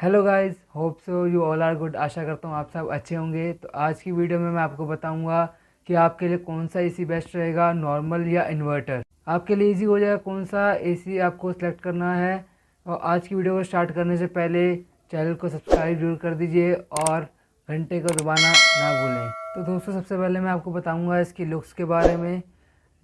Hello guys, hope so you all are good. आशा करता हूँ आप सब अच्छे होंगे। तो आज की वीडियो में मैं आपको बताऊंगा कि आपके लिए कौन सा एसी बेस्ट रहेगा, नॉर्मल या इन्वर्टर। आपके लिए इजी हो जाएगा कौन सा एसी आपको सेलेक्ट करना है। और आज की वीडियो को स्टार्ट करने से पहले चैनल को सब्सक्राइब जरूर कर दीजिए और घंटे को दबाना ना भूलें। तो दोस्तों, सबसे पहले मैं आपको बताऊँगा इसकी लुक्स के बारे में।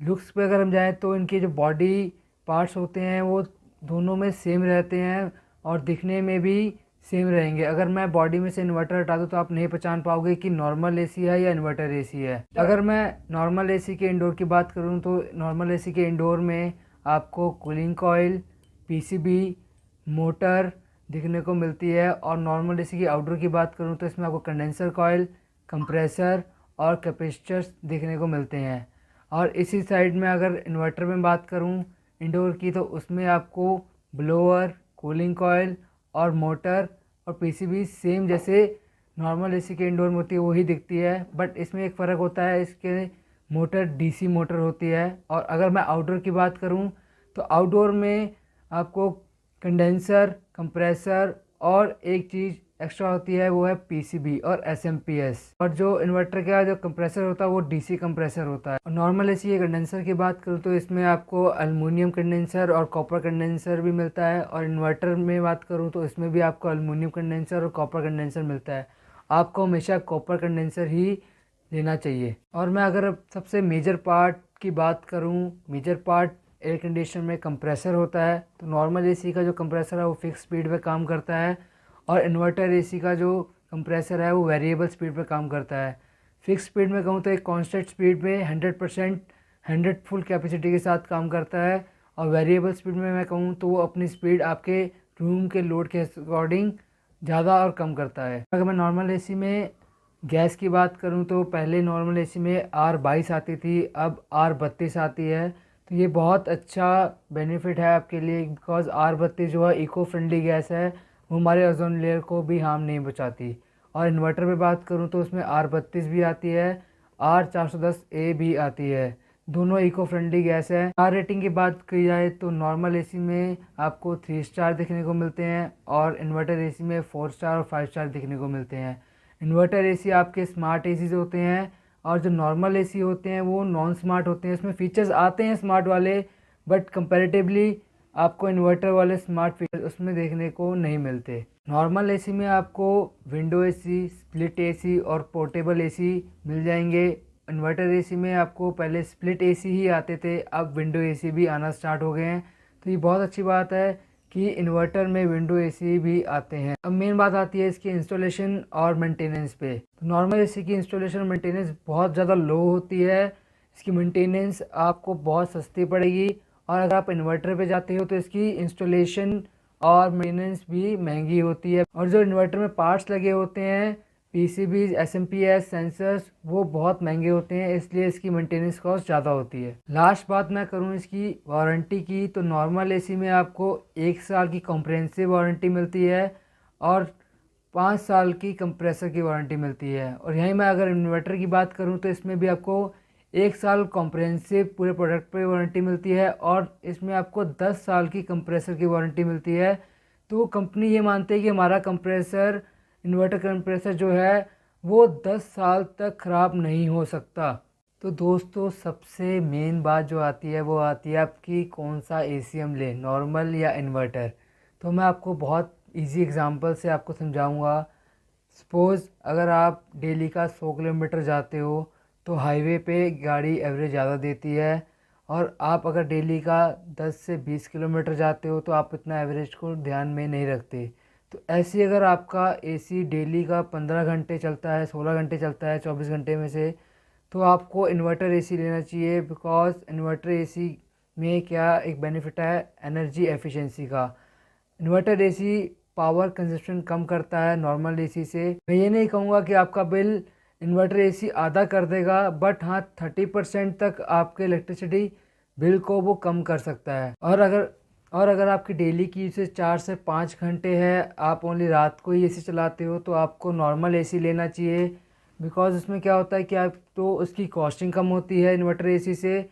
लुक्स पे अगर हम जाएँ तो इनके जो बॉडी पार्ट्स होते हैं वो दोनों में सेम रहते हैं और दिखने में भी सेम रहेंगे। अगर मैं बॉडी में से इन्वर्टर हटा दूँ तो आप नहीं पहचान पाओगे कि नॉर्मल एसी है या इन्वर्टर एसी है। अगर मैं नॉर्मल एसी के इंडोर की बात करूँ तो नॉर्मल एसी के इंडोर में आपको कूलिंग कॉइल, पीसीबी, मोटर दिखने को मिलती है। और नॉर्मल एसी की आउटडोर की बात करूँ तो इसमें आपको कंडेंसर कॉइल, कंप्रेसर और कैपेसिटर्स देखने को मिलते हैं। और इसी साइड में अगर इन्वर्टर में बात करूँ इंडोर की, तो उसमें आपको ब्लोअर, कूलिंग कॉइल और मोटर और पीसीबी सेम जैसे नॉर्मल एसी के इंडोर में होती है वही दिखती है। बट इसमें एक फ़र्क होता है, इसके मोटर डीसी मोटर होती है। और अगर मैं आउटडोर की बात करूं तो आउटडोर में आपको कंडेंसर, कंप्रेसर और एक चीज़ एक्स्ट्रा होती है, वो है पीसीबी और एसएमपीएस। और जो इन्वर्टर का जो कंप्रेसर होता है वो डीसी कंप्रेसर होता है। और नॉर्मल एसी के कंडेंसर की बात करूँ तो इसमें आपको एल्युमिनियम कंडेंसर और कॉपर कंडेंसर भी मिलता है। और इन्वर्टर में बात करूँ तो इसमें भी आपको एल्युमिनियम कंडेंसर और कॉपर कंडेंसर मिलता है। आपको हमेशा कॉपर कंडेंसर ही लेना चाहिए। और मैं अगर अब सबसे मेजर पार्ट की बात करूँ, मेजर पार्ट एयर कंडीशनर में कंप्रेसर होता है। तो नॉर्मल एसी का जो कंप्रेसर है वो फिक्स स्पीड पे काम करता है और इन्वर्टर एसी का जो कंप्रेसर है वो वेरिएबल स्पीड पे काम करता है। फिक्स स्पीड में कहूँ तो एक कांस्टेंट स्पीड में 100% 100 फुल कैपेसिटी के साथ काम करता है। और वेरिएबल स्पीड में मैं कहूँ तो वो अपनी स्पीड आपके रूम के लोड के अकॉर्डिंग ज़्यादा और कम करता है। अगर मैं नॉर्मल एसी में गैस की बात करूं तो पहले नॉर्मल एसी में R22 आती थी, अब R32 आती है। तो ये बहुत अच्छा बेनिफिट है आपके लिए, बिकॉज R32 जो है इको फ्रेंडली गैस है, वो हमारे ओजोन लेयर को भी हार्म नहीं पहुंचाती। और इन्वर्टर पे बात करूं तो उसमें R32 भी आती है, R410A भी आती है। दोनों इको फ्रेंडली गैस है। स्टार रेटिंग की बात की जाए तो नॉर्मल एसी में आपको 3 स्टार देखने को मिलते हैं और इन्वर्टर एसी में 4 स्टार और 5 स्टार देखने को मिलते हैं। इन्वर्टर एसी आपके स्मार्ट एसी होते हैं और जो नॉर्मल एसी होते हैं वो नॉन स्मार्ट होते हैं। इसमें फीचर्स आते हैं स्मार्ट वाले, बट कंपैरेटिवली आपको इन्वर्टर वाले स्मार्ट फीचर्स उसमें देखने को नहीं मिलते। नॉर्मल एसी में आपको विंडो एसी, स्प्लिट एसी और पोर्टेबल एसी मिल जाएंगे। इन्वर्टर एसी में आपको पहले स्प्लिट एसी ही आते थे, अब विंडो एसी भी आना स्टार्ट हो गए हैं। तो ये बहुत अच्छी बात है कि इन्वर्टर में विंडो एसी भी आते हैं। अब मेन बात आती है इसकी इंस्टॉलेशन और मेंटेनेंस पे। तो नॉर्मल एसी की इंस्टॉलेशन और मेंटेनेंस बहुत ज़्यादा लो होती है। इसकी मेंटेनेंस आपको बहुत सस्ती पड़ेगी। और अगर आप इन्वर्टर पे जाते हो तो इसकी इंस्टॉलेशन और मेंटेनेंस भी महंगी होती है। और जो इन्वर्टर में पार्ट्स लगे होते हैं, पीसीबीज, एसएमपीएस, सेंसर्स, वो बहुत महंगे होते हैं, इसलिए इसकी मेंटेनेंस कॉस्ट ज़्यादा होती है। लास्ट बात मैं करूँ इसकी वारंटी की, तो नॉर्मल एसी में आपको 1 साल की कॉम्प्रिहेंसिव वारंटी मिलती है और 5 साल की कंप्रेसर की वारंटी मिलती है। और यहीं मैं अगर इन्वर्टर की बात करूँ तो इसमें भी आपको 1 साल कॉम्प्रिहेंसिव पूरे प्रोडक्ट पे वारंटी मिलती है और इसमें आपको 10 साल की कंप्रेसर की वारंटी मिलती है। तो कंपनी ये मानती है कि हमारा कंप्रेसर, इन्वर्टर कंप्रेसर जो है वो 10 साल तक ख़राब नहीं हो सकता। तो दोस्तों, सबसे मेन बात जो आती है वो आती है आपकी कौन सा एसी हम लें, नॉर्मल या इन्वर्टर। तो मैं आपको बहुत इजी एग्जांपल से आपको समझाऊंगा। सपोज़ अगर आप डेली का 100 किलोमीटर जाते हो तो हाईवे पे गाड़ी एवरेज ज़्यादा देती है। और आप अगर डेली का 10 से 20 किलोमीटर जाते हो तो आप इतना एवरेज को ध्यान में नहीं रखते। तो ऐसे अगर आपका एसी डेली का 15 घंटे चलता है, 16 घंटे चलता है 24 घंटे में से, तो आपको इन्वर्टर एसी लेना चाहिए। बिकॉज इन्वर्टर एसी में क्या एक बेनिफिट है, एनर्जी एफिशिएंसी का। इन्वर्टर एसी पावर कंजप्शन कम करता है नॉर्मल एसी से। मैं ये नहीं कहूँगा कि आपका बिल इन्वर्टर एसी आधा कर देगा, बट हाँ 30% तक आपके इलेक्ट्रिसिटी बिल को वो कम कर सकता है। और अगर आपकी डेली की यूसेज 4 से 5 घंटे है, आप ओनली रात को ही एसी चलाते हो, तो आपको नॉर्मल एसी लेना चाहिए। बिकॉज उसमें क्या होता है कि आप तो उसकी कॉस्टिंग कम होती है इन्वर्टर एसी से,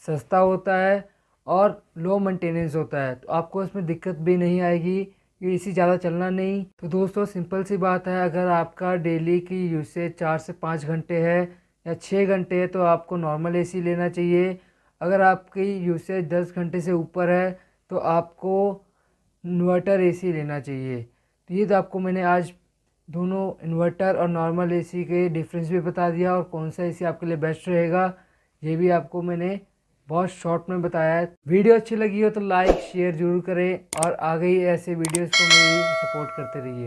सस्ता होता है और लो मेंटेनेंस होता है। तो आपको इसमें दिक्कत भी नहीं आएगी ये एसी ज़्यादा चलना नहीं। तो दोस्तों सिंपल सी बात है, अगर आपका डेली की यूसेज 4 से 5 घंटे है या 6 घंटे है तो आपको नॉर्मल एसी लेना चाहिए। अगर आपकी यूसेज 10 घंटे से ऊपर है तो आपको इन्वर्टर एसी लेना चाहिए। तो ये तो आपको मैंने आज दोनों इन्वर्टर और नॉर्मल एसी के डिफरेंस भी बता दिया और कौन सा एसी आपके लिए बेस्ट रहेगा ये भी आपको मैंने बहुत शॉर्ट में बताया है। वीडियो अच्छी लगी हो तो लाइक शेयर ज़रूर करें और आगे ही ऐसे वीडियोस को मेरी सपोर्ट करते रहिए।